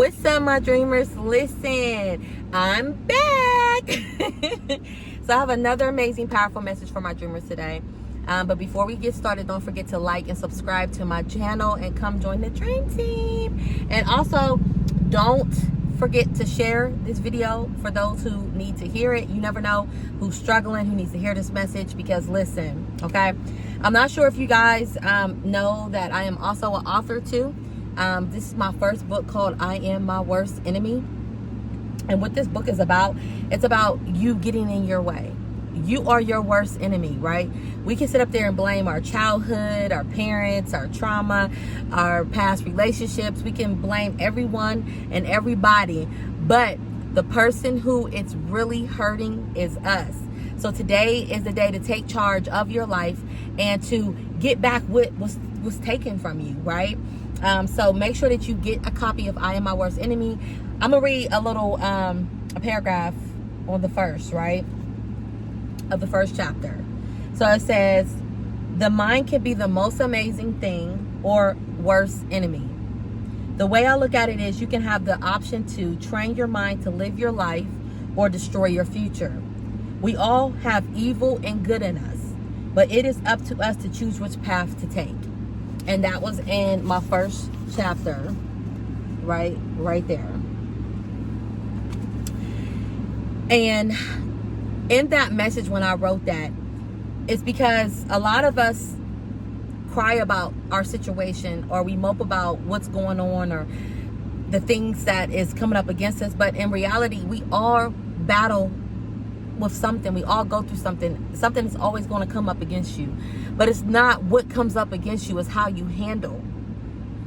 What's up, my dreamers? Listen, I'm back. So I have another amazing, powerful message for my dreamers today. But before we get started, don't forget to like and subscribe to my channel and come join the dream team. And also, don't forget to share this video for those who need to hear it. You never know who's struggling, who needs to hear this message, because listen, okay? I'm not sure if you guys know that I am also an author too. This is my first book called I Am My Worst Enemy. And what this book is about, it's about you getting in your way. You are your worst enemy, right? We can sit up there and blame our childhood, our parents, our trauma, our past relationships. We can blame everyone and everybody, but the person who it's really hurting is us. So today is the day to take charge of your life and to get back what was taken from you, right? So make sure that you get a copy of I Am My Worst Enemy. I'm gonna read a little a paragraph on the first, right, of the first chapter. So it says, the mind can be the most amazing thing or worst enemy. The way I look at it is, you can have the option to train your mind to live your life or destroy your future. We all have evil and good in us, but it is up to us to choose which path to take. And that was in my first chapter, right there. And in that message, when I wrote that, it's because a lot of us cry about our situation, or we mope about what's going on, or the things that is coming up against us. But in reality, we all battle with something. We all go through something. Something is always going to come up against you. But it's not what comes up against you, it's how you handle.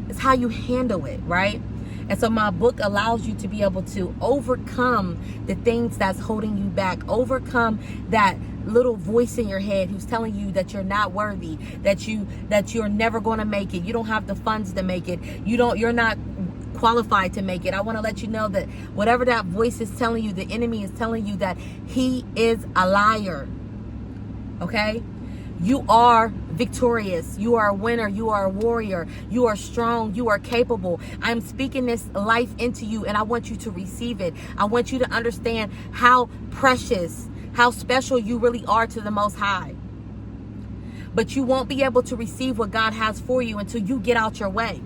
It's how you handle it, right? And so my book allows you to be able to overcome the things that's holding you back. Overcome that little voice in your head who's telling you that you're not worthy, that you're never going to make it. You don't have the funds to make it. You're not qualified to make it. I want to let you know that whatever that voice is telling you, the enemy is telling you that he is a liar. Okay? You are victorious. You are a winner. You are a warrior. You are strong. You are capable. I'm speaking this life into you, and I want you to receive it. I want you to understand how precious, how special you really are to the Most High. But you won't be able to receive what God has for you until you get out your way.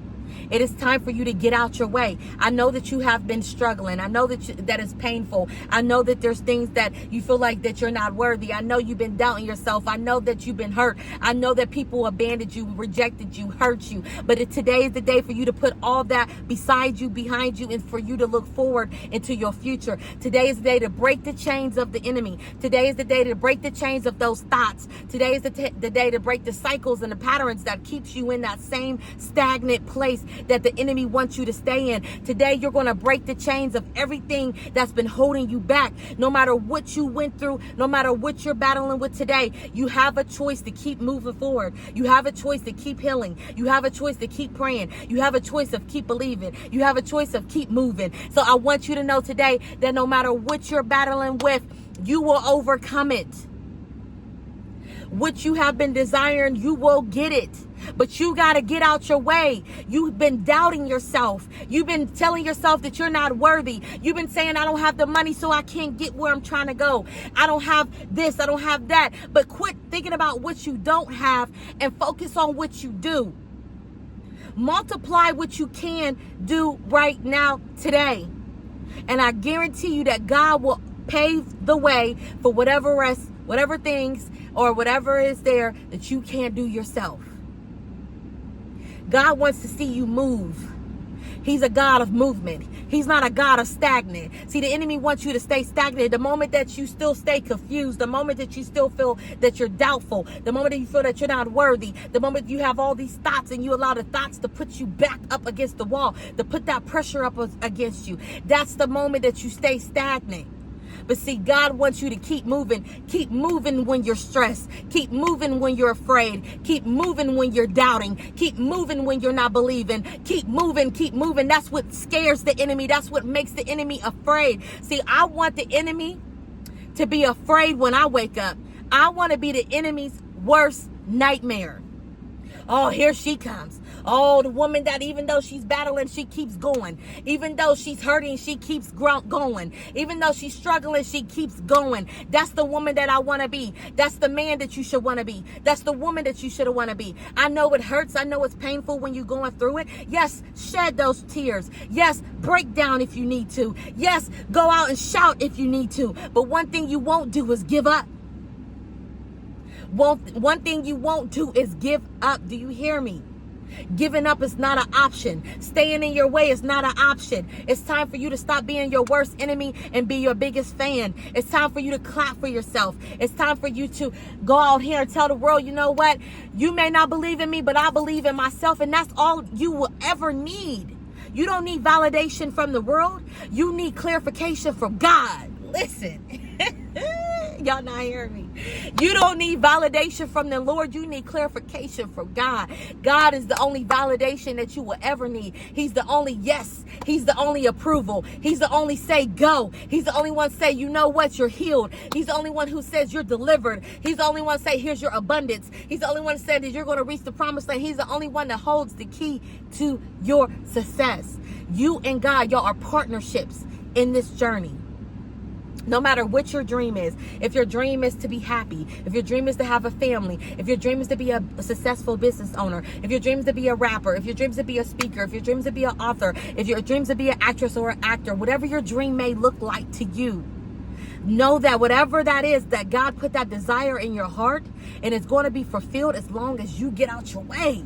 It is time for you to get out your way. I know that you have been struggling. I know that it's painful. I know that there's things that you feel like that you're not worthy. I know you've been doubting yourself. I know that you've been hurt. I know that people abandoned you, rejected you, hurt you. But today is the day for you to put all that beside you, behind you, and for you to look forward into your future. Today is the day to break the chains of the enemy. Today is the day to break the chains of those thoughts. Today is the day to break the cycles and the patterns that keeps you in that same stagnant place that the enemy wants you to stay in. Today, you're going to break the chains of everything that's been holding you back. No matter what you went through, no matter what you're battling with today, you have a choice to keep moving forward. You have a choice to keep healing. You have a choice to keep praying. You have a choice of keep believing. You have a choice of keep moving. So I want you to know today that no matter what you're battling with, you will overcome it. What you have been desiring, you will get it. But you got to get out your way. You've been doubting yourself. You've been telling yourself that you're not worthy. You've been saying, I don't have the money, so I can't get where I'm trying to go. I don't have this, I don't have that. But quit thinking about what you don't have and focus on what you do. Multiply what you can do right now, today. And I guarantee you that God will pave the way for whatever things or whatever is there that you can't do yourself. God wants to see you move. He's a God of movement. He's not a God of stagnant. See, the enemy wants you to stay stagnant. The moment that you still stay confused, the moment that you still feel that you're doubtful, the moment that you feel that you're not worthy, the moment you have all these thoughts and you allow the thoughts to put you back up against the wall, to put that pressure up against you, that's the moment that you stay stagnant. But see, God wants you to keep moving. Keep moving when you're stressed. Keep moving when you're afraid. Keep moving when you're doubting. Keep moving when you're not believing. Keep moving, keep moving. That's what scares the enemy. That's what makes the enemy afraid. See, I want the enemy to be afraid when I wake up. I want to be the enemy's worst nightmare. Oh, here she comes. Oh, the woman that even though she's battling, she keeps going. Even though she's hurting, she keeps going. Even though she's struggling, she keeps going. That's the woman that I want to be. That's the man that you should want to be. That's the woman that you should want to be. I know it hurts. I know it's painful when you're going through it. Yes, shed those tears. Yes, break down if you need to. Yes, go out and shout if you need to. But one thing you won't do is give up. One thing you won't do is give up. Do you hear me? Giving up is not an option. Staying in your way is not an option. It's time for you to stop being your worst enemy and be your biggest fan. It's time for you to clap for yourself. It's time for you to go out here and tell the world, you know what? You may not believe in me, but I believe in myself, and that's all you will ever need. You don't need validation from the world. You need clarification from God. Listen. Y'all not hearing me. You don't need validation from the Lord. You need clarification from God. God is the only validation that you will ever need. He's the only yes. He's the only approval. He's the only say go. He's the only one say, you know what, you're healed. He's the only one who says you're delivered. He's the only one say, here's your abundance. He's the only one say that you're going to reach the promised land. He's the only one that holds the key to your success. You and God, y'all are partnerships in this journey. No matter what your dream is, if your dream is to be happy, if your dream is to have a family, if your dream is to be a successful business owner, if your dream is to be a rapper, if your dream is to be a speaker, if your dream is to be an author, if your dream is to be an actress or an actor, whatever your dream may look like to you, know that whatever that is, that God put that desire in your heart, and it's going to be fulfilled as long as you get out your way.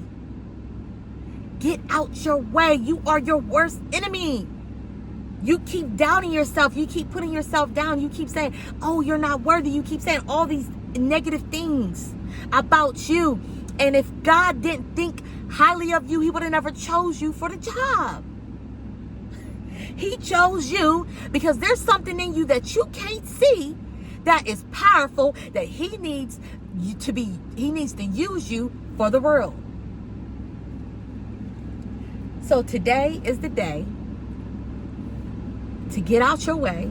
Get out your way. You are your worst enemy. You keep doubting yourself. You keep putting yourself down. You keep saying, oh, you're not worthy. You keep saying all these negative things about you. And if God didn't think highly of you, he would have never chose you for the job. He chose you because there's something in you that you can't see that is powerful, that he needs to use you for the world. So today is the day to get out your way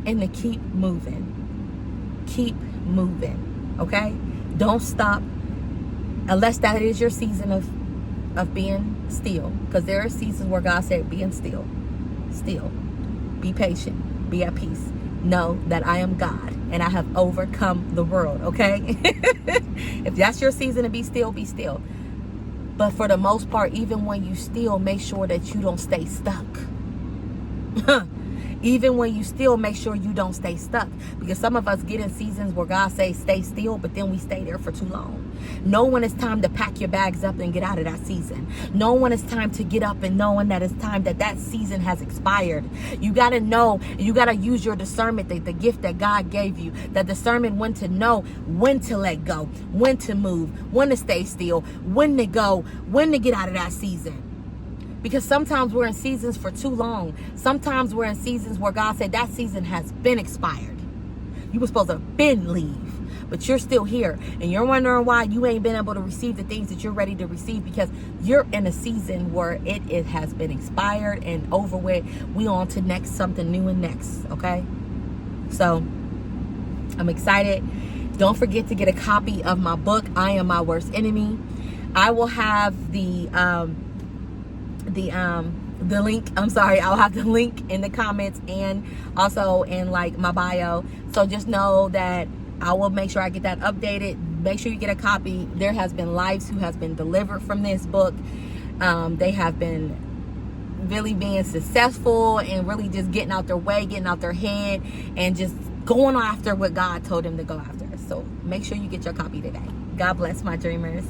and to keep moving. Keep moving, okay? Don't stop unless that is your season of being still. Because there are seasons where God said, being still. Still. Be patient. Be at peace. Know that I am God and I have overcome the world, okay? If that's your season to be still, be still. But for the most part, even when you still, make sure that you don't stay stuck. Even when you still, make sure you don't stay stuck, because some of us get in seasons where God says stay still, but then we stay there for too long. Know when it's time to pack your bags up and get out of that season. Know when it's time to get up and knowing that it's time that season has expired. You got to know, you got to use your discernment, the gift that God gave you, that discernment, when to know when to let go, when to move, when to stay still, when to go, when to get out of that season. Because sometimes we're in seasons for too long. Sometimes we're in seasons where God said that season has been expired. You were supposed to have been leave, but you're still here. And you're wondering why you ain't been able to receive the things that you're ready to receive, because you're in a season where it has been expired and over with. We on to next, something new and next, okay? So I'm excited. Don't forget to get a copy of my book, I Am My Worst Enemy. I will have the link, I'll have the link in the comments and also in like my bio. So just know that I will make sure I get that updated. Make sure you get a copy. There has been lives who has been delivered from this book. They have been really being successful and really just getting out their way, getting out their head, and just going after what God told them to go after. So make sure you get your copy today. God bless, my dreamers.